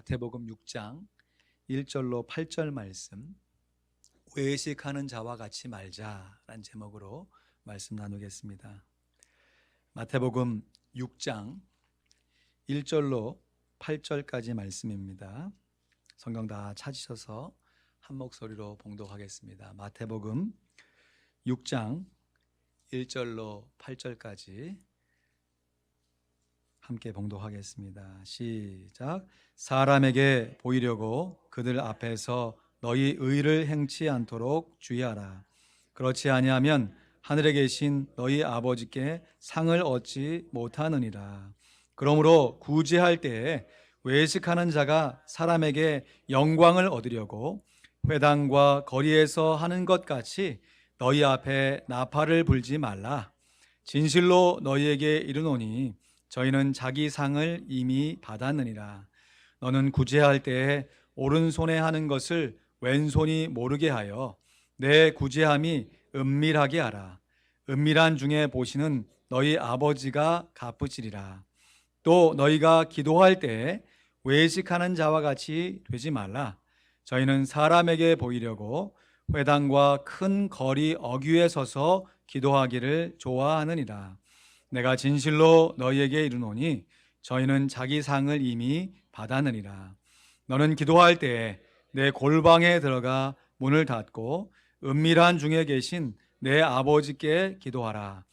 마태복음 6장 1절로 8절 말씀, 외식하는 자와 같이 말자라는 제목으로 말씀 나누겠습니다. 마태복음 6장 1절로 8절까지 말씀입니다. 성경 다 찾으셔서 한 목소리로 봉독하겠습니다. 마태복음 6장 1절로 8절까지 함께 봉독하겠습니다. 시작. 사람에게 보이려고 그들 앞에서 너희 의를 행치 않도록 주의하라. 그렇지 아니하면 하늘에 계신 너희 아버지께 상을 얻지 못하느니라. 그러므로 구제할 때에 외식하는 자가 사람에게 영광을 얻으려고 회당과 거리에서 하는 것 같이 너희 앞에 나팔을 불지 말라. 진실로 너희에게 이르노니 저희는 자기 상을 이미 받았느니라. 너는 구제할 때에 오른손에 하는 것을 왼손이 모르게 하여 내 구제함이 은밀하게 하라. 은밀한 중에 보시는 너희 아버지가 갚으시리라. 또 너희가 기도할 때에 외식하는 자와 같이 되지 말라. 저희는 사람에게 보이려고 회당과 큰 거리 어귀에 서서 기도하기를 좋아하느니라. 내가 진실로 너희에게 이르노니 저희는 자기 상을 이미 받았느니라. 너는 기도할 때에 내 골방에 들어가 문을 닫고 은밀한 중에 계신 내 아버지께 기도하라.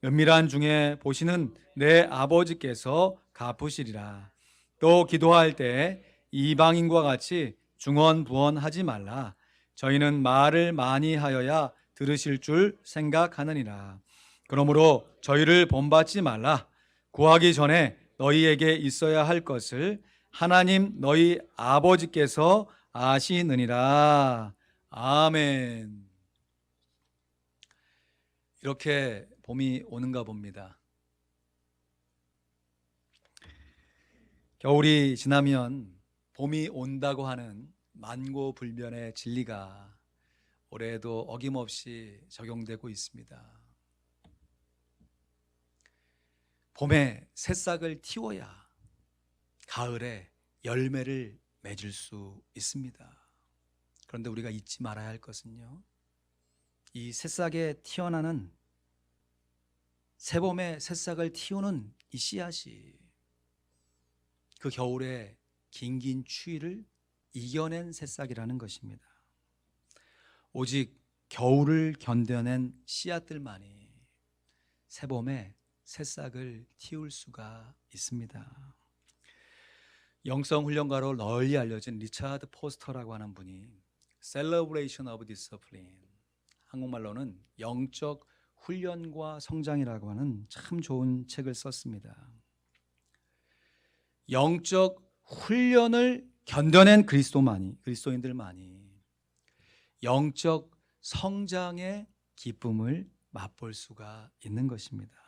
은밀한 중에 보시는 내 아버지께서 갚으시리라. 또 기도할 때 이방인과 같이 중언부언하지 말라. 저희는 말을 많이 하여야 들으실 줄 생각하느니라. 그러므로 저희를 본받지 말라. 구하기 전에 너희에게 있어야 할 것을 하나님 너희 아버지께서 아시느니라. 아멘. 이렇게 봄이 오는가 봅니다. 겨울이 지나면 봄이 온다고 하는 만고불변의 진리가 올해에도 어김없이 적용되고 있습니다. 봄에 새싹을 틔워야 가을에 열매를 맺을 수 있습니다. 그런데 우리가 잊지 말아야 할 것은요, 이 새싹에 튀어나는 새봄에 새싹을 틔우는 이 씨앗이 그 겨울에 긴긴 추위를 이겨낸 새싹이라는 것입니다. 오직 겨울을 견뎌낸 씨앗들만이 새봄에 새싹을 틔울 수가 있습니다. 영성훈련가로 널리 알려진 리차드 포스터라고 하는 분이 Celebration of Discipline, 한국말로는 영적 훈련과 성장이라고 하는 참 좋은 책을 썼습니다. 영적 훈련을 견뎌낸 그리스도인들만이 영적 성장의 기쁨을 맛볼 수가 있는 것입니다.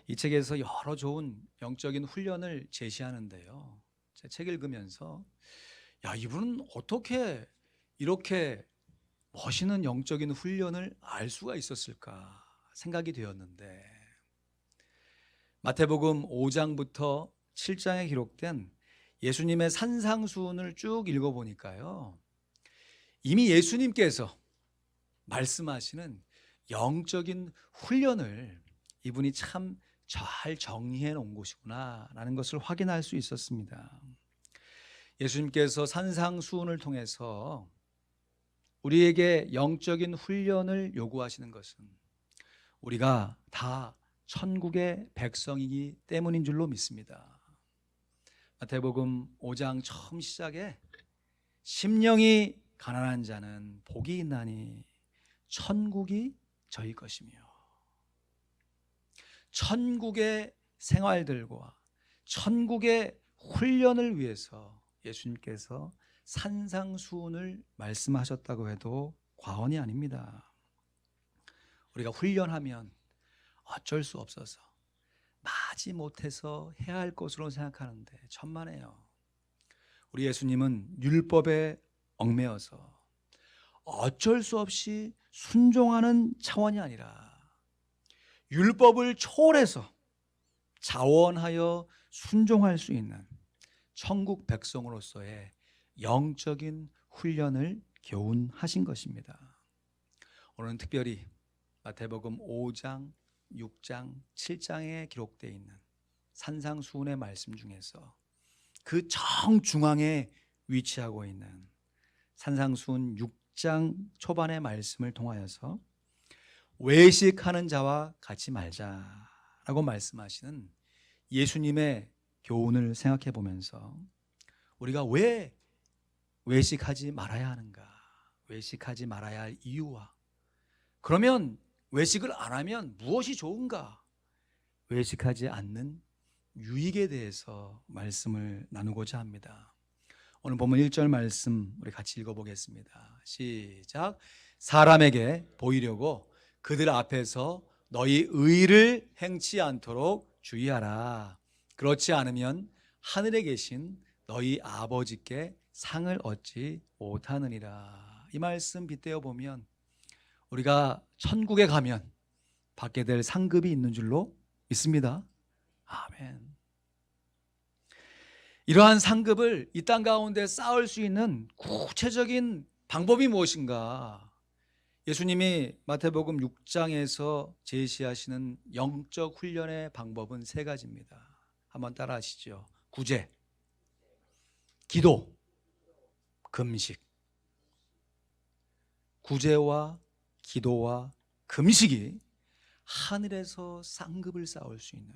이 책에서 여러 좋은 영적인 훈련을 제시하는데요, 제 책 읽으면서 이분은 어떻게 이렇게 멋있는 영적인 훈련을 알 수가 있었을까 생각이 되었는데, 마태복음 5장부터 7장에 기록된 예수님의 산상수훈을 쭉 읽어보니까요, 이미 예수님께서 말씀하시는 영적인 훈련을 이분이 참 잘 정리해 놓은 곳이구나 라는 것을 확인할 수 있었습니다. 예수님께서 산상수훈을 통해서 우리에게 영적인 훈련을 요구하시는 것은 우리가 다 천국의 백성이기 때문인 줄로 믿습니다. 마태복음 5장 처음 시작에 심령이 가난한 자는 복이 있나니 천국이 저희 것이며, 천국의 생활들과 천국의 훈련을 위해서 예수님께서 산상수훈을 말씀하셨다고 해도 과언이 아닙니다. 우리가 훈련하면 어쩔 수 없어서 마지 못해서 해야 할 것으로 생각하는데 천만에요. 우리 예수님은 율법에 얽매여서 어쩔 수 없이 순종하는 차원이 아니라 율법을 초월해서 자원하여 순종할 수 있는 천국 백성으로서의 영적인 훈련을 교훈하신 것입니다. 오늘은 특별히 마태복음 5장, 6장, 7장에 기록되어 있는 산상수훈의 말씀 중에서 그 정중앙에 위치하고 있는 산상수훈 6장 초반의 말씀을 통하여서 외식하는 자와 같이 말자라고 말씀하시는 예수님의 교훈을 생각해 보면서 우리가 왜 외식하지 말아야 하는가, 외식하지 말아야 할 이유와 그러면 외식을 안 하면 무엇이 좋은가, 외식하지 않는 유익에 대해서 말씀을 나누고자 합니다. 오늘 본문 1절 말씀 우리 같이 읽어보겠습니다. 시작. 사람에게 보이려고 그들 앞에서 너희 의를 행치 않도록 주의하라. 그렇지 않으면 하늘에 계신 너희 아버지께 상을 얻지 못하느니라. 이 말씀 빗대어 보면 우리가 천국에 가면 받게 될 상급이 있는 줄로 믿습니다. 아멘. 이러한 상급을 이 땅 가운데 쌓을 수 있는 구체적인 방법이 무엇인가? 예수님이 마태복음 6장에서 제시하시는 영적 훈련의 방법은 세 가지입니다. 한번 따라 하시죠. 구제, 기도, 금식. 구제와 기도와 금식이 하늘에서 상급을 쌓을 수 있는,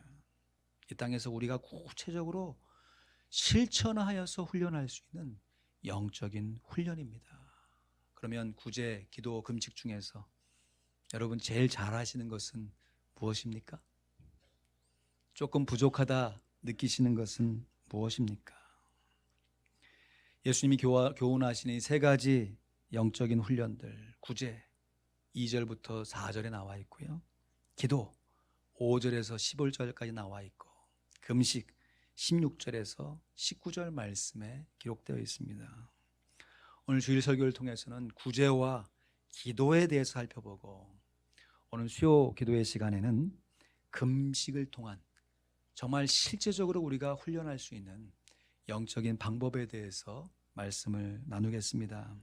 이 땅에서 우리가 구체적으로 실천하여서 훈련할 수 있는 영적인 훈련입니다. 그러면 구제, 기도, 금식 중에서 여러분 제일 잘하시는 것은 무엇입니까? 조금 부족하다 느끼시는 것은 무엇입니까? 예수님이 교훈하시는 이 세 가지 영적인 훈련들, 구제 2절부터 4절에 나와 있고요, 기도 5절에서 15절까지 나와 있고, 금식 16절에서 19절 말씀에 기록되어 있습니다. 오늘 주일 설교를 통해서는 구제와 기도에 대해서 살펴보고, 오늘 수요 기도의 시간에는 금식을 통한 정말 실제적으로 우리가 훈련할 수 있는 영적인 방법에 대해서 말씀을 나누겠습니다.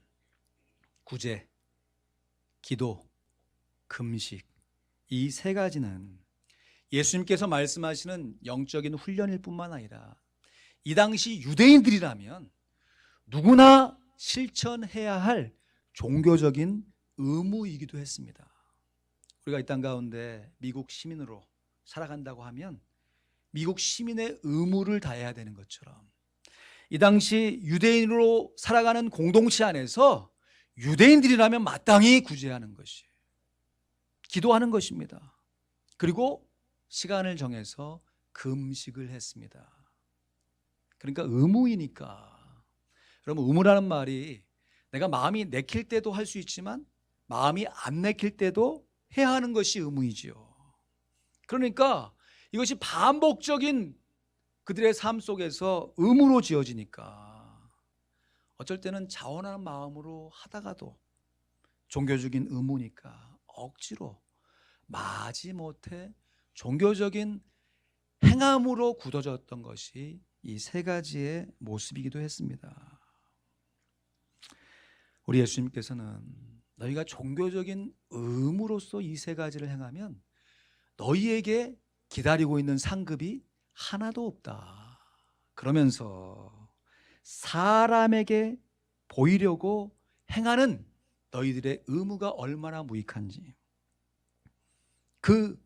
구제, 기도, 금식, 이 세 가지는 예수님께서 말씀하시는 영적인 훈련일 뿐만 아니라 이 당시 유대인들이라면 누구나 실천해야 할 종교적인 의무이기도 했습니다. 우리가 이 땅 가운데 미국 시민으로 살아간다고 하면 미국 시민의 의무를 다해야 되는 것처럼, 이 당시 유대인으로 살아가는 공동체 안에서 유대인들이라면 마땅히 구제하는 것이, 기도하는 것입니다. 그리고 시간을 정해서 금식을 했습니다. 그러니까 의무이니까. 여러분, 의무라는 말이 내가 마음이 내킬 때도 할 수 있지만 마음이 안 내킬 때도 해야 하는 것이 의무이지요. 그러니까 이것이 반복적인 그들의 삶 속에서 의무로 지어지니까 어쩔 때는 자원하는 마음으로 하다가도 종교적인 의무니까 억지로 마지못해 종교적인 행함으로 굳어졌던 것이 이 세 가지의 모습이기도 했습니다. 우리 예수님께서는 너희가 종교적인 의무로서 이 세 가지를 행하면 너희에게 기다리고 있는 상급이 하나도 없다. 그러면서 사람에게 보이려고 행하는 너희들의 의무가 얼마나 무익한지, 그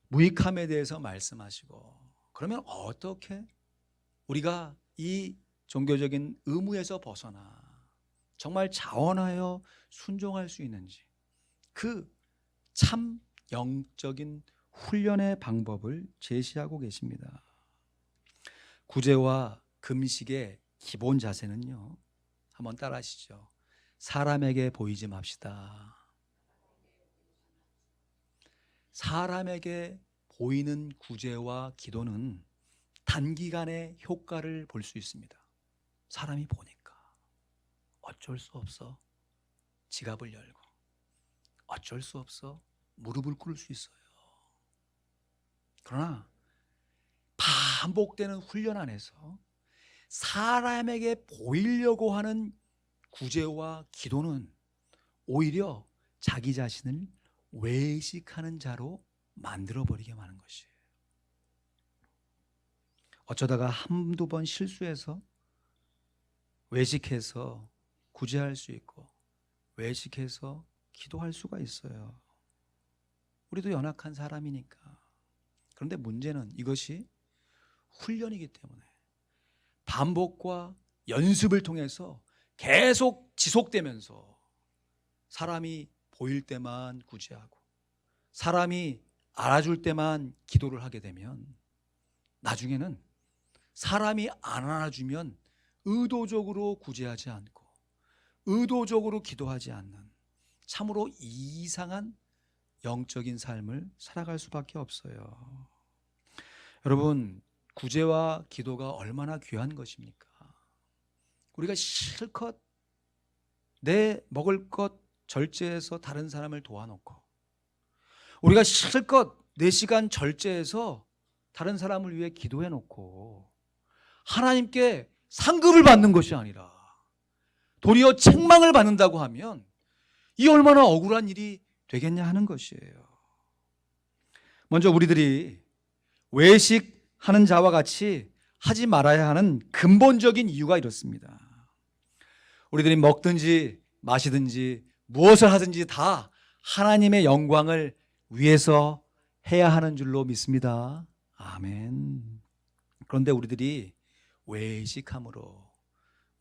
무익함에 대해서 말씀하시고, 그러면 어떻게 우리가 이 종교적인 의무에서 벗어나 정말 자원하여 순종할 수 있는지, 그 참 영적인 훈련의 방법을 제시하고 계십니다. 구제와 금식의 기본 자세는요, 한번 따라 하시죠. 사람에게 보이지 맙시다. 사람에게 보이는 구제와 기도는 단기간에 효과를 볼 수 있습니다. 사람이 보니까 어쩔 수 없어 지갑을 열고, 어쩔 수 없어 무릎을 꿇을 수 있어요. 그러나 반복되는 훈련 안에서 사람에게 보이려고 하는 구제와 기도는 오히려 자기 자신을 외식하는 자로 만들어버리게 하는 것이에요. 어쩌다가 한두 번 실수해서 외식해서 구제할 수 있고 외식해서 기도할 수가 있어요. 우리도 연약한 사람이니까. 그런데 문제는 이것이 훈련이기 때문에 반복과 연습을 통해서 계속 지속되면서 사람이 보일 때만 구제하고 사람이 알아줄 때만 기도를 하게 되면 나중에는 사람이 안 알아주면 의도적으로 구제하지 않고 의도적으로 기도하지 않는 참으로 이상한 영적인 삶을 살아갈 수밖에 없어요. 여러분, 구제와 기도가 얼마나 귀한 것입니까? 우리가 실컷 내 먹을 것 절제해서 다른 사람을 도와놓고 우리가 실컷 4시간 절제해서 다른 사람을 위해 기도해놓고 하나님께 상급을 받는 것이 아니라 도리어 책망을 받는다고 하면 이 얼마나 억울한 일이 되겠냐 하는 것이에요. 먼저 우리들이 외식하는 자와 같이 하지 말아야 하는 근본적인 이유가 이렇습니다. 우리들이 먹든지 마시든지 무엇을 하든지 다 하나님의 영광을 위해서 해야 하는 줄로 믿습니다. 아멘. 그런데 우리들이 외식함으로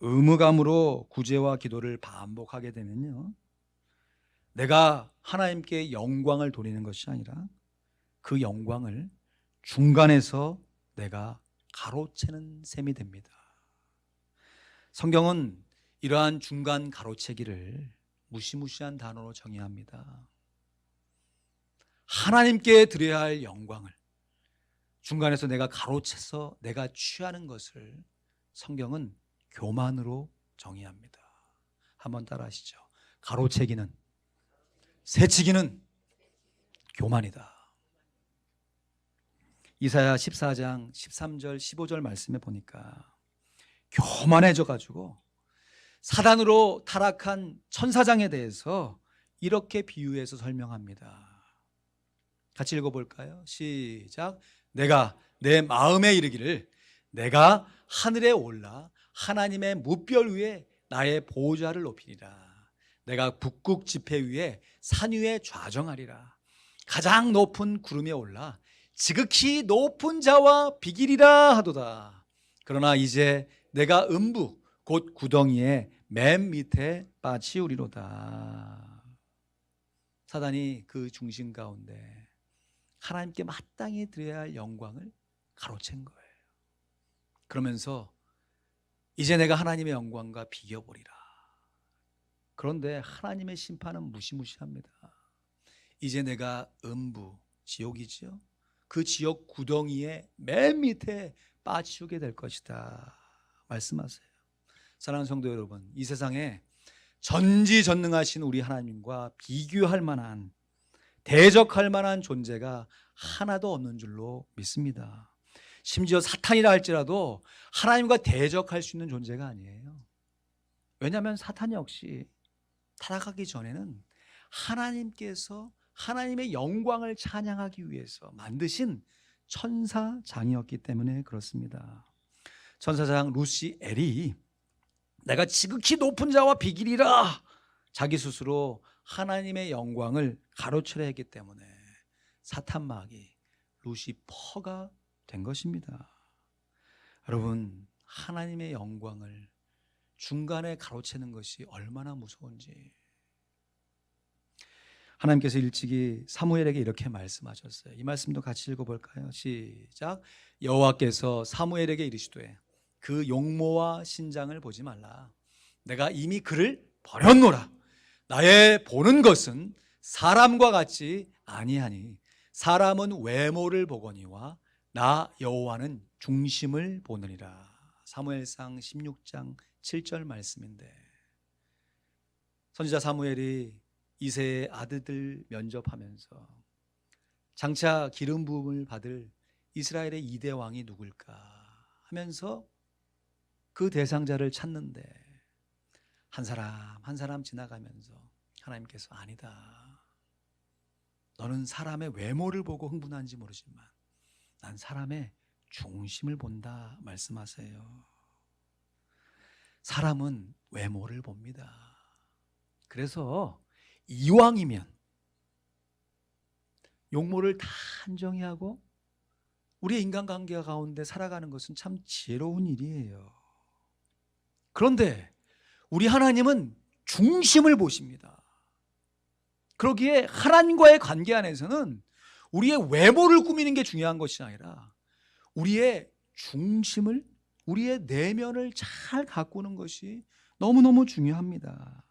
의무감으로 구제와 기도를 반복하게 되면요, 내가 하나님께 영광을 돌리는 것이 아니라 그 영광을 중간에서 내가 가로채는 셈이 됩니다. 성경은 이러한 중간 가로채기를 무시무시한 단어로 정의합니다. 하나님께 드려야 할 영광을 중간에서 내가 가로채서 내가 취하는 것을 성경은 교만으로 정의합니다. 한번 따라 하시죠. 가로채기는, 새치기는 교만이다. 이사야 14장 13절 15절 말씀에 보니까 교만해져 가지고 사단으로 타락한 천사장에 대해서 이렇게 비유해서 설명합니다. 같이 읽어볼까요? 시작. 내가 내 마음에 이르기를 내가 하늘에 올라 하나님의 무별 위에 나의 보좌를 높이리라. 내가 북극 지폐 위에 산 위에 좌정하리라. 가장 높은 구름에 올라 지극히 높은 자와 비기리라 하도다. 그러나 이제 내가 음부 곧 구덩이의 맨 밑에 빠치우리로다. 사단이 그 중심 가운데 하나님께 마땅히 드려야 할 영광을 가로챈 거예요. 그러면서 이제 내가 하나님의 영광과 비겨보리라. 그런데 하나님의 심판은 무시무시합니다. 이제 내가 음부, 지옥이죠. 그 지옥 구덩이의 맨 밑에 빠지게 될 것이다 말씀하세요. 사랑하는 성도 여러분, 이 세상에 전지전능하신 우리 하나님과 비교할 만한, 대적할 만한 존재가 하나도 없는 줄로 믿습니다. 심지어 사탄이라 할지라도 하나님과 대적할 수 있는 존재가 아니에요. 왜냐하면 사탄 역시 타락하기 전에는 하나님께서 하나님의 영광을 찬양하기 위해서 만드신 천사장이었기 때문에 그렇습니다. 천사장 루시엘이 내가 지극히 높은 자와 비기리라, 자기 스스로 하나님의 영광을 가로채려 했기 때문에 사탄마귀 루시퍼가 된 것입니다. 여러분, 하나님의 영광을 중간에 가로채는 것이 얼마나 무서운지 하나님께서 일찍이 사무엘에게 이렇게 말씀하셨어요. 이 말씀도 같이 읽어볼까요? 시작. 여호와께서 사무엘에게 이르시되 그 용모와 신장을 보지 말라. 내가 이미 그를 버렸노라. 나의 보는 것은 사람과 같지 아니하니 사람은 외모를 보거니와 나 여호와는 중심을 보느니라. 사무엘상 16장 7절 말씀인데, 선지자 사무엘이 이새의 아들들 면접하면서 장차 기름 부음을 받을 이스라엘의 2대 왕이 누굴까 하면서 그 대상자를 찾는데 한 사람 한 사람 지나가면서 하나님께서 아니다. 너는 사람의 외모를 보고 흥분한지 모르지만 난 사람의 중심을 본다 말씀하세요. 사람은 외모를 봅니다. 그래서 이왕이면 용모를 다 한정히 하고 우리의 인간관계 가운데 살아가는 것은 참 지혜로운 일이에요. 그런데 우리 하나님은 중심을 보십니다. 그러기에 하나님과의 관계 안에서는 우리의 외모를 꾸미는 게 중요한 것이 아니라 우리의 중심을, 우리의 내면을 잘 가꾸는 것이 너무너무 중요합니다.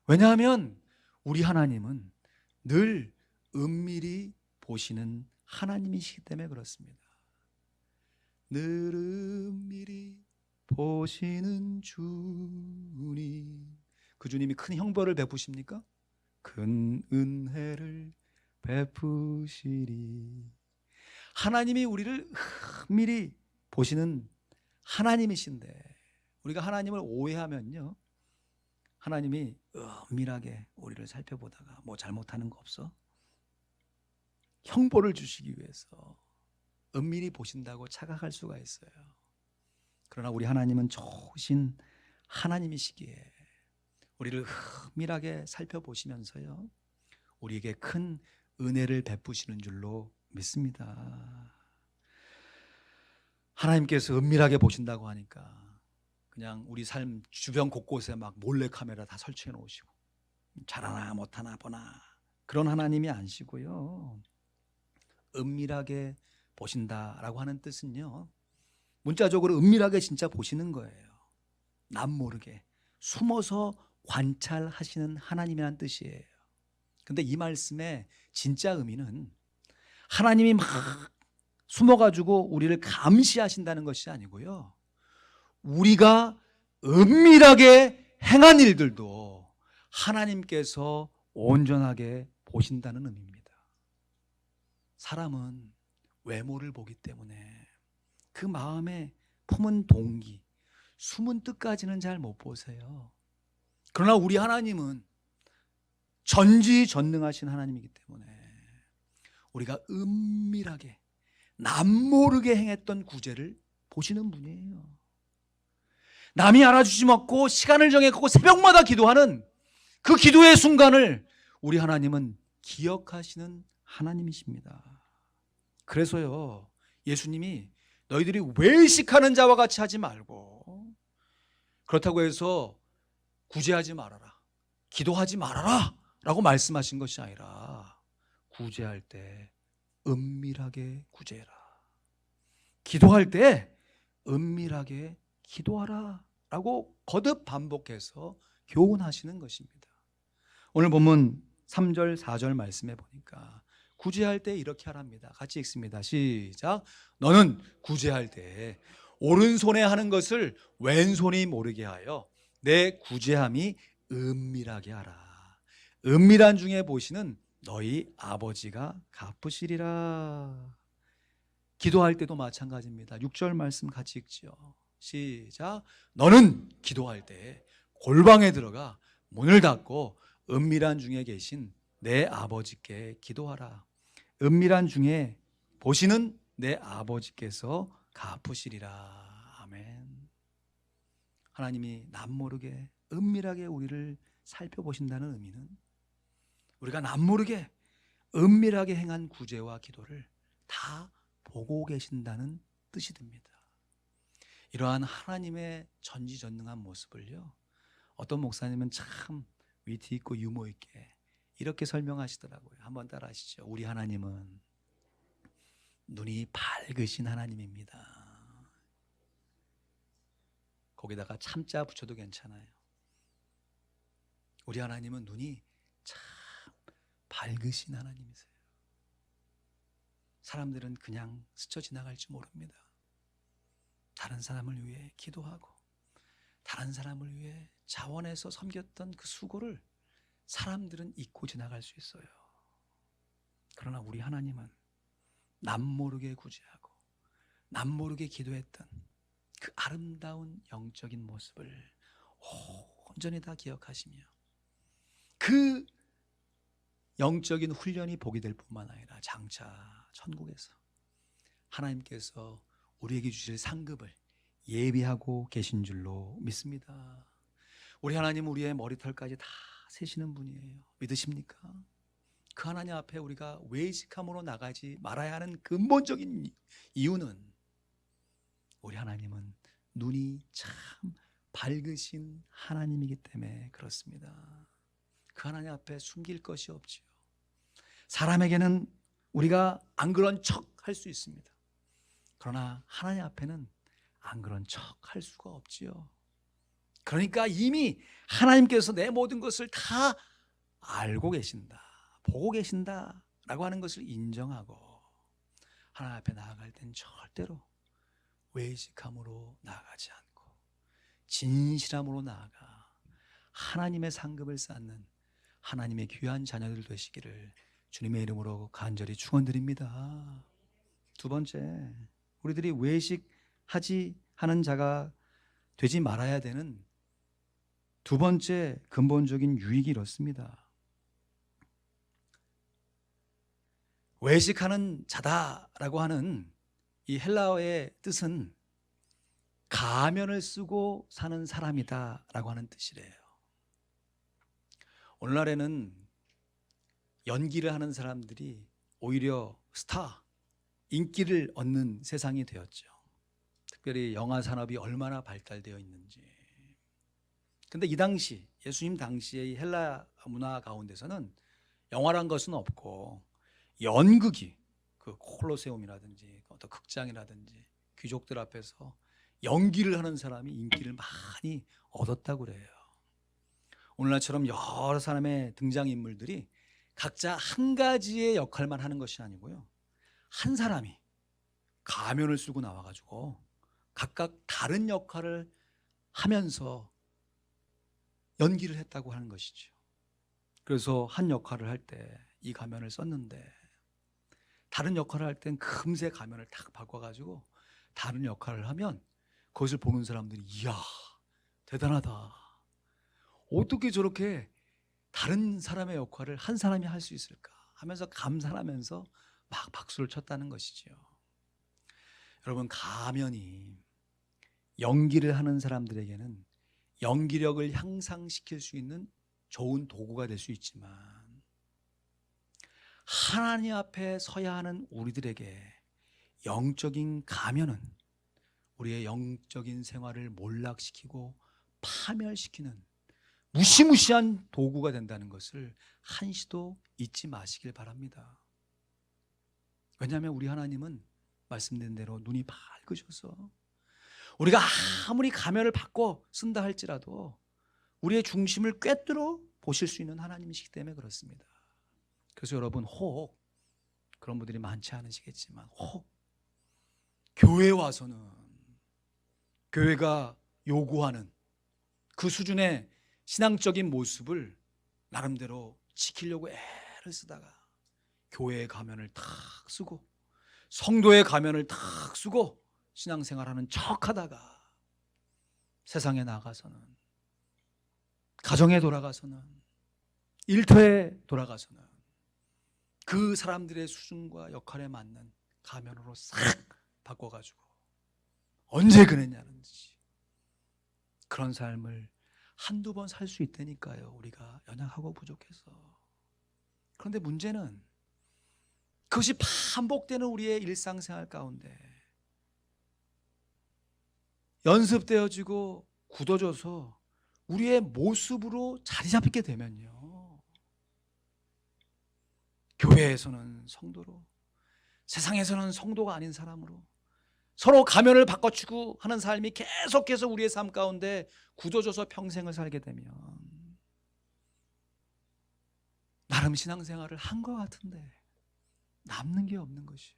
왜냐하면 우리 하나님은 늘 은밀히 보시는 하나님이시기 때문에 그렇습니다. 늘 은밀히 보시는 주님, 그 주님이 큰 형벌을 베푸십니까? 큰 은혜를 베푸시리. 하나님이 우리를 은밀히 보시는 하나님이신데 우리가 하나님을 오해하면요, 하나님이 은밀하게 우리를 살펴보다가 뭐 잘못하는 거 없어? 형벌을 주시기 위해서 은밀히 보신다고 착각할 수가 있어요. 그러나 우리 하나님은 좋으신 하나님이시기에 우리를 은밀하게 살펴보시면서요, 우리에게 큰 은혜를 베푸시는 줄로 믿습니다. 하나님께서 은밀하게 보신다고 하니까 그냥 우리 삶 주변 곳곳에 막 몰래카메라 다 설치해 놓으시고 잘하나 못하나 보나 그런 하나님이 아니시고요, 은밀하게 보신다라고 하는 뜻은요, 문자적으로 은밀하게 진짜 보시는 거예요. 남 모르게 숨어서 관찰하시는 하나님이란 뜻이에요. 근데 이 말씀의 진짜 의미는 하나님이 막 숨어가지고 우리를 감시하신다는 것이 아니고요, 우리가 은밀하게 행한 일들도 하나님께서 온전하게 보신다는 의미입니다. 사람은 외모를 보기 때문에 그 마음에 품은 동기, 숨은 뜻까지는 잘 못 보세요. 그러나 우리 하나님은 전지전능하신 하나님이기 때문에 우리가 은밀하게 남모르게 행했던 구제를 보시는 분이에요. 남이 알아주지 않고 시간을 정했고 새벽마다 기도하는 그 기도의 순간을 우리 하나님은 기억하시는 하나님이십니다. 그래서요, 예수님이 너희들이 외식하는 자와 같이 하지 말고, 그렇다고 해서 구제하지 말아라, 기도하지 말아라 라고 말씀하신 것이 아니라 구제할 때 은밀하게 구제해라, 기도할 때 은밀하게 기도하라 라고 거듭 반복해서 교훈하시는 것입니다. 오늘 본문 3절 4절 말씀해 보니까 구제할 때 이렇게 하랍니다. 같이 읽습니다. 시작. 너는 구제할 때 오른손에 하는 것을 왼손이 모르게 하여 내 구제함이 은밀하게 하라. 은밀한 중에 보시는 너희 아버지가 갚으시리라. 기도할 때도 마찬가지입니다. 6절 말씀 같이 읽지요. 시작. 너는 기도할 때 골방에 들어가 문을 닫고 은밀한 중에 계신 내 아버지께 기도하라. 은밀한 중에 보시는 내 아버지께서 갚으시리라. 아멘. 하나님이 남모르게 은밀하게 우리를 살펴보신다는 의미는 우리가 남모르게 은밀하게 행한 구제와 기도를 다 보고 계신다는 뜻이 됩니다. 이러한 하나님의 전지전능한 모습을요, 어떤 목사님은 참 위트 있고 유머 있게 이렇게 설명하시더라고요. 한번 따라 하시죠. 우리 하나님은 눈이 밝으신 하나님입니다. 거기다가 참자 붙여도 괜찮아요. 우리 하나님은 눈이 참 밝으신 하나님이세요. 사람들은 그냥 스쳐 지나갈 줄 모릅니다. 다른 사람을 위해 기도하고 다른 사람을 위해 자원해서 섬겼던 그 수고를 사람들은 잊고 지나갈 수 있어요. 그러나 우리 하나님은 남모르게 구제하고 남모르게 기도했던 그 아름다운 영적인 모습을 온전히 다 기억하시며 그 영적인 훈련이 복이 될 뿐만 아니라 장차 천국에서 하나님께서 우리에게 주실 상급을 예비하고 계신 줄로 믿습니다. 우리 하나님은 우리의 머리털까지 다 세시는 분이에요. 믿으십니까? 그 하나님 앞에 우리가 외식함으로 나가지 말아야 하는 근본적인 이유는 우리 하나님은 눈이 참 밝으신 하나님이기 때문에 그렇습니다. 그 하나님 앞에 숨길 것이 없지요. 사람에게는 우리가 안 그런 척 할 수 있습니다. 그러나 하나님 앞에는 안 그런 척 할 수가 없지요. 그러니까 이미 하나님께서 내 모든 것을 다 알고 계신다, 보고 계신다 라고 하는 것을 인정하고 하나님 앞에 나아갈 땐 절대로 외식함으로 나아가지 않고 진실함으로 나아가 하나님의 상급을 쌓는 하나님의 귀한 자녀들 되시기를 주님의 이름으로 간절히 축원드립니다. 두 번째, 우리들이 외식하지 하는 자가 되지 말아야 되는 두 번째 근본적인 유익이 이렇습니다. 외식하는 자다라고 하는 이 헬라어의 뜻은 가면을 쓰고 사는 사람이다라고 하는 뜻이래요. 오늘날에는 연기를 하는 사람들이 오히려 스타, 인기를 얻는 세상이 되었죠. 특별히 영화 산업이 얼마나 발달되어 있는지. 근데 이 당시, 예수님 당시의 헬라 문화 가운데서는 영화란 것은 없고 연극이, 그 콜로세움이라든지 어떤 극장이라든지 귀족들 앞에서 연기를 하는 사람이 인기를 많이 얻었다고 그래요. 오늘날처럼 여러 사람의 등장인물들이 각자 한 가지의 역할만 하는 것이 아니고요, 한 사람이 가면을 쓰고 나와가지고 각각 다른 역할을 하면서 연기를 했다고 하는 것이죠. 그래서 한 역할을 할 때 이 가면을 썼는데 다른 역할을 할 땐 금세 가면을 탁 바꿔가지고 다른 역할을 하면 그것을 보는 사람들이 이야, 대단하다, 어떻게 저렇게 다른 사람의 역할을 한 사람이 할 수 있을까 하면서 감탄하면서 막 박수를 쳤다는 것이죠. 여러분, 가면이 연기를 하는 사람들에게는 연기력을 향상시킬 수 있는 좋은 도구가 될 수 있지만 하나님 앞에 서야 하는 우리들에게 영적인 가면은 우리의 영적인 생활을 몰락시키고 파멸시키는 무시무시한 도구가 된다는 것을 한시도 잊지 마시길 바랍니다. 왜냐하면 우리 하나님은 말씀드린 대로 눈이 밝으셔서 우리가 아무리 가면을 바꿔 쓴다 할지라도 우리의 중심을 꿰뚫어 보실 수 있는 하나님이시기 때문에 그렇습니다. 그래서 여러분, 혹 그런 분들이 많지 않으시겠지만 혹 교회에 와서는 교회가 요구하는 그 수준의 신앙적인 모습을 나름대로 지키려고 애를 쓰다가 교회의 가면을 탁 쓰고 성도의 가면을 탁 쓰고 신앙생활하는 척하다가 세상에 나가서는, 가정에 돌아가서는, 일터에 돌아가서는 그 사람들의 수준과 역할에 맞는 가면으로 싹 바꿔가지고 언제 그랬냐는 듯이 그런 삶을 한두 번 살 수 있다니까요. 우리가 연약하고 부족해서. 그런데 문제는 그것이 반복되는 우리의 일상생활 가운데 연습되어지고 굳어져서 우리의 모습으로 자리 잡게 되면요, 교회에서는 성도로, 세상에서는 성도가 아닌 사람으로 서로 가면을 바꿔주고 하는 삶이 계속해서 우리의 삶 가운데 굳어져서 평생을 살게 되면 나름 신앙생활을 한 것 같은데 남는 게 없는 것이,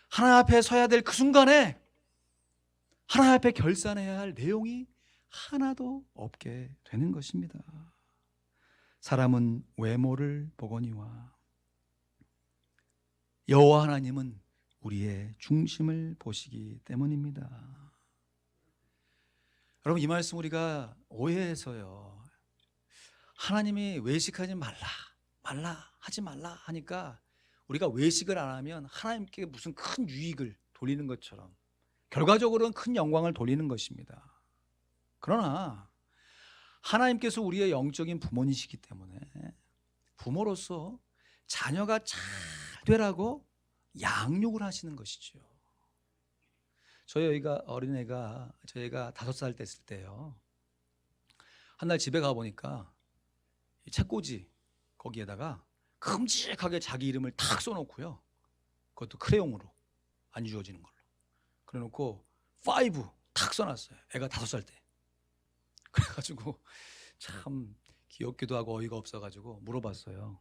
하나님 앞에 서야 될 그 순간에 하나님 앞에 결산해야 할 내용이 하나도 없게 되는 것입니다. 사람은 외모를 보거니와 여호와 하나님은 우리의 중심을 보시기 때문입니다. 여러분, 이 말씀 우리가 오해해서요, 하나님이 외식하지 말라 하지 말라 하니까 우리가 외식을 안 하면 하나님께 무슨 큰 유익을 돌리는 것처럼, 결과적으로는 큰 영광을 돌리는 것입니다. 그러나 하나님께서 우리의 영적인 부모님이시기 때문에 부모로서 자녀가 잘 되라고 양육을 하시는 것이죠. 저희가 어린애가, 저희가 5살 됐을 때요, 한 날 집에 가보니까 책꽂이 거기에다가 큼직하게 자기 이름을 탁 써놓고요, 그것도 크레용으로 안 지워지는 걸로 그래놓고 5 탁 써놨어요. 애가 5살 때. 그래가지고 참 귀엽기도 하고 어이가 없어가지고 물어봤어요.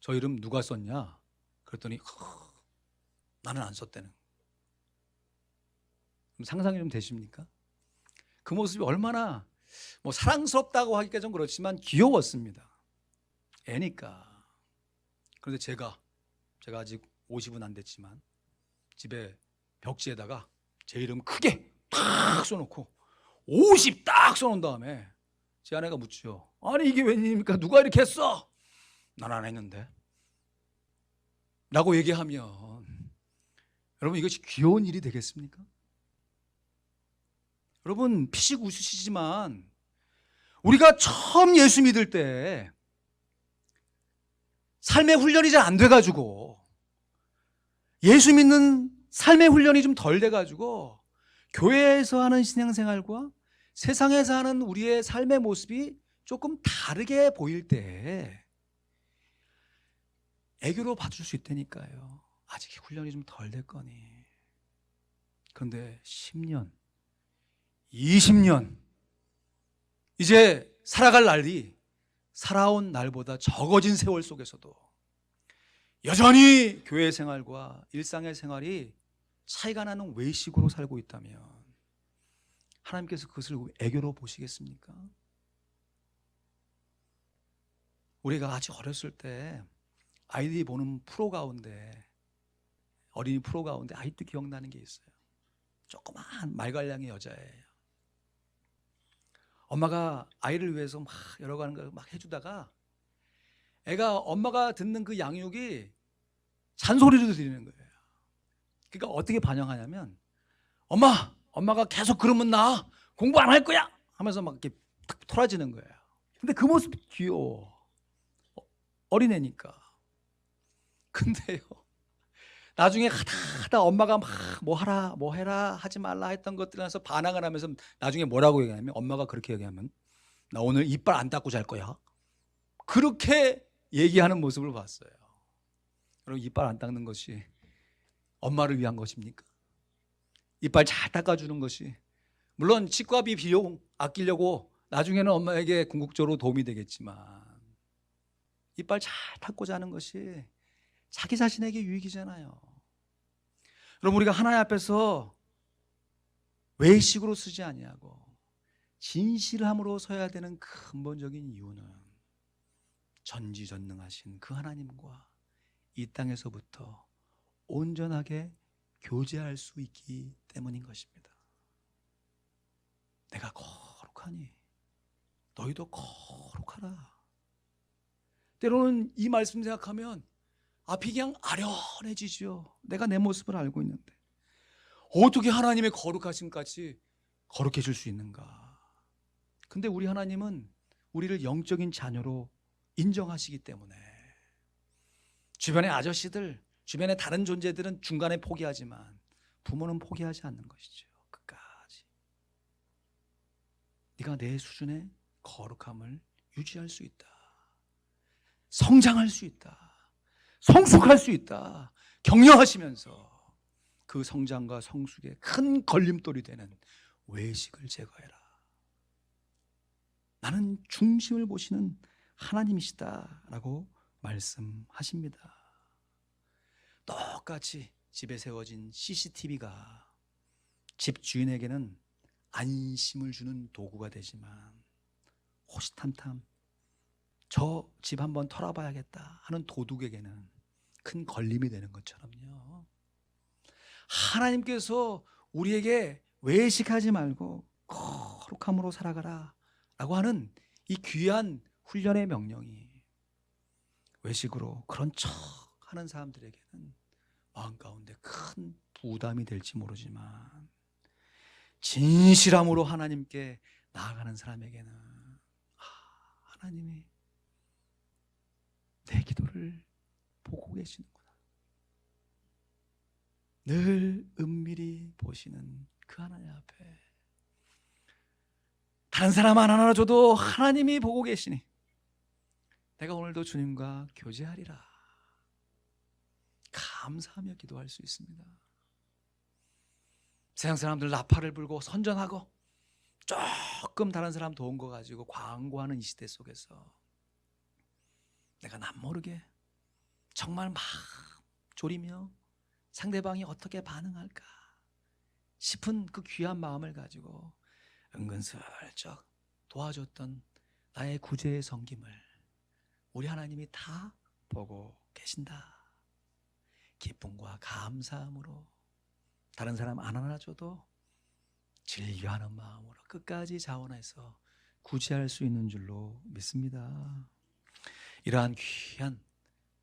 저 이름 누가 썼냐? 그랬더니 나는 안 썼다는. 상상이 좀 되십니까? 그 모습이 얼마나 뭐 사랑스럽다고 하기가 좀 그렇지만 귀여웠습니다. 애니까. 그런데 제가 아직 50은 안 됐지만 집에 벽지에다가 제 이름 크게 딱 써놓고 50 딱 써놓은 다음에 제 아내가 묻죠. 아니 이게 웬일입니까? 누가 이렇게 했어? 난 안 했는데 라고 얘기하면 여러분, 이것이 귀여운 일이 되겠습니까? 여러분, 피식 웃으시지만 우리가 처음 예수 믿을 때 삶의 훈련이 잘 안 돼가지고, 예수 믿는 삶의 훈련이 좀 덜 돼가지고 교회에서 하는 신앙생활과 세상에서 하는 우리의 삶의 모습이 조금 다르게 보일 때 애교로 봐줄 수 있다니까요. 아직 훈련이 좀 덜 됐거니. 그런데 10년, 20년 이제 살아갈 날이 살아온 날보다 적어진 세월 속에서도 여전히 교회 생활과 일상의 생활이 차이가 나는 외식으로 살고 있다면 하나님께서 그것을 애교로 보시겠습니까? 우리가 아직 어렸을 때 아이들이 보는 프로 가운데, 어린이 프로 가운데 아직도 기억나는 게 있어요. 조그만 말갈량의 여자예요. 엄마가 아이를 위해서 막 여러 가지 걸 막 해주다가 애가 엄마가 듣는 그 양육이 잔소리를 들리는 거예요. 그러니까 어떻게 반영하냐면, 엄마가 계속 그러면 나 공부 안 할 거야 하면서 막 이렇게 탁 토라지는 거예요. 근데 그 모습이 귀여워. 어린애니까. 근데요, 나중에 하다 엄마가 막 뭐 하라 뭐 해라 하지 말라 했던 것들에서 반항을 하면서 나중에 뭐라고 얘기하냐면, 엄마가 그렇게 얘기하면 나 오늘 이빨 안 닦고 잘 거야, 그렇게 얘기하는 모습을 봤어요. 여러분, 이빨 안 닦는 것이 엄마를 위한 것입니까? 이빨 잘 닦아주는 것이, 물론 치과비 비용 아끼려고 나중에는 엄마에게 궁극적으로 도움이 되겠지만, 이빨 잘 닦고자 하는 것이 자기 자신에게 유익이잖아요. 여러분, 우리가 하나님 앞에서 외식으로 쓰지 아니하고 진실함으로 서야 되는 근본적인 이유는 전지전능하신 그 하나님과 이 땅에서부터 온전하게 교제할 수 있기 때문인 것입니다. 내가 거룩하니 너희도 거룩하라. 때로는 이 말씀 생각하면 앞이 그냥 아련해지죠. 내가 내 모습을 알고 있는데 어떻게 하나님의 거룩하심까지 거룩해질 수 있는가. 근데 우리 하나님은 우리를 영적인 자녀로 인정하시기 때문에 주변의 아저씨들, 주변의 다른 존재들은 중간에 포기하지만 부모는 포기하지 않는 것이죠. 끝까지 네가 내 수준의 거룩함을 유지할 수 있다, 성장할 수 있다, 성숙할 수 있다 격려하시면서 그 성장과 성숙에 큰 걸림돌이 되는 외식을 제거해라. 나는 중심을 보시는 하나님이시다라고 말씀하십니다. 똑같이 집에 세워진 CCTV가 집 주인에게는 안심을 주는 도구가 되지만 호시탐탐 저 집 한번 털어봐야겠다 하는 도둑에게는 큰 걸림이 되는 것처럼요, 하나님께서 우리에게 외식하지 말고 거룩함으로 살아가라 라고 하는 이 귀한 훈련의 명령이 외식으로 그런 척 하는 사람들에게는 마음 가운데 큰 부담이 될지 모르지만 진실함으로 하나님께 나아가는 사람에게는 하나님이 내 기도를 보고 계시는구나. 늘 은밀히 보시는 그 하나님 앞에 다른 사람 하나 줘도 하나님이 보고 계시니 내가 오늘도 주님과 교제하리라 감사하며 기도할 수 있습니다. 세상 사람들 나팔을 불고 선전하고 조금 다른 사람 도운 거 가지고 광고하는 이 시대 속에서 내가 남모르게 정말 막 졸이며 상대방이 어떻게 반응할까 싶은 그 귀한 마음을 가지고 은근슬쩍 도와줬던 나의 구제의 섬김을 우리 하나님이 다 보고 계신다. 기쁨과 감사함으로 다른 사람 안 하나 줘도 즐겨하는 마음으로 끝까지 자원해서 구제할 수 있는 줄로 믿습니다. 이러한 귀한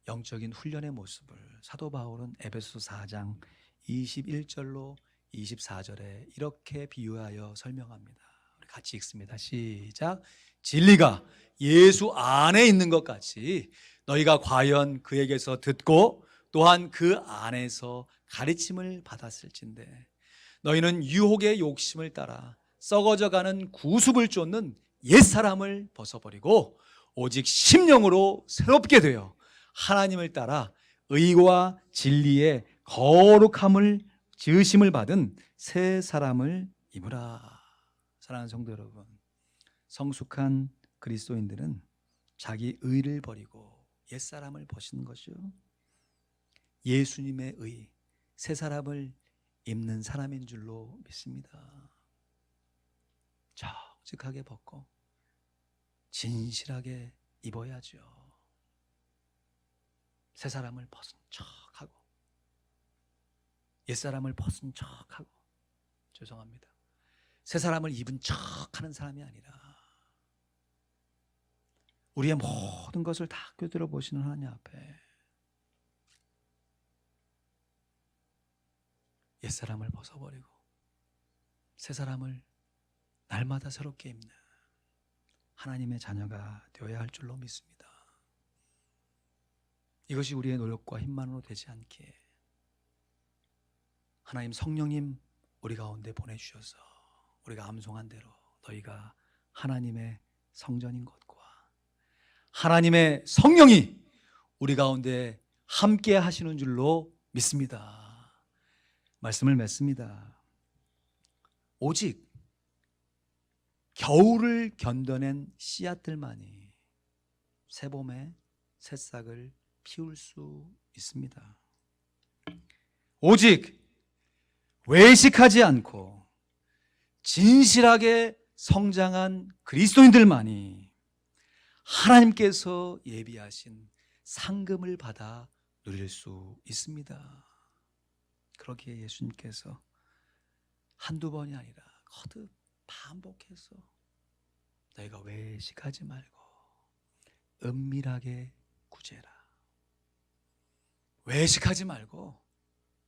영적인 훈련의 모습을 사도 바울은 에베소서 4장 21절로 24절에 이렇게 비유하여 설명합니다. 우리 같이 읽습니다. 시작. 진리가 예수 안에 있는 것 같이 너희가 과연 그에게서 듣고 또한 그 안에서 가르침을 받았을진데 너희는 유혹의 욕심을 따라 썩어져가는 구습을 쫓는 옛사람을 벗어버리고 오직 심령으로 새롭게 되어 하나님을 따라 의와 진리의 거룩함을 지으심을 받은 새 사람을 입으라. 사랑하는 성도 여러분, 성숙한 그리스도인들은 자기 의를 버리고 옛사람을 벗는 것이요 예수님의 의, 새 사람을 입는 사람인 줄로 믿습니다. 정직하게 벗고 진실하게 입어야죠. 새 사람을 벗은 척하고 옛사람을 벗은 척하고 죄송합니다. 새 사람을 입은 척하는 사람이 아니라 우리의 모든 것을 다 꿰뚫어 보시는 하나님 앞에 옛사람을 벗어버리고 새 사람을 날마다 새롭게 입는 하나님의 자녀가 되어야 할 줄로 믿습니다. 이것이 우리의 노력과 힘만으로 되지 않게 하나님 성령님 우리 가운데 보내주셔서 우리가 암송한 대로 너희가 하나님의 성전인 것과 하나님의 성령이 우리 가운데 함께 하시는 줄로 믿습니다. 말씀을 맺습니다. 오직 겨울을 견뎌낸 씨앗들만이 새봄에 새싹을 피울 수 있습니다. 오직 외식하지 않고 진실하게 성장한 그리스도인들만이 하나님께서 예비하신 상금을 받아 누릴 수 있습니다. 그러기에 예수님께서 한두 번이 아니라 거듭 반복해서 너희가 외식하지 말고 은밀하게 구제라. 외식하지 말고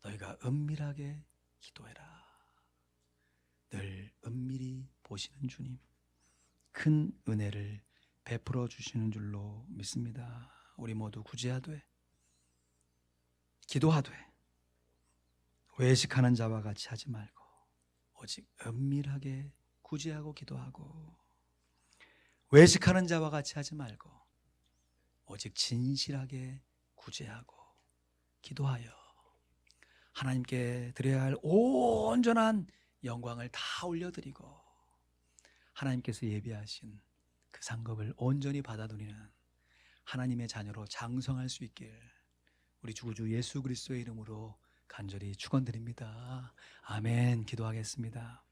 너희가 은밀하게 기도해라. 늘 은밀히 보시는 주님, 큰 은혜를 베풀어 주시는 줄로 믿습니다. 우리 모두 구제하되 기도하되 외식하는 자와 같이 하지 말고 오직 은밀하게 구제하고 기도하고 외식하는 자와 같이 하지 말고 오직 진실하게 구제하고 기도하여 하나님께 드려야 할 온전한 영광을 다 올려드리고 하나님께서 예비하신 그 상급을 온전히 받아들이는 하나님의 자녀로 장성할 수 있길 우리 주구주 예수 그리스도의 이름으로 간절히 축원드립니다. 아멘. 기도하겠습니다.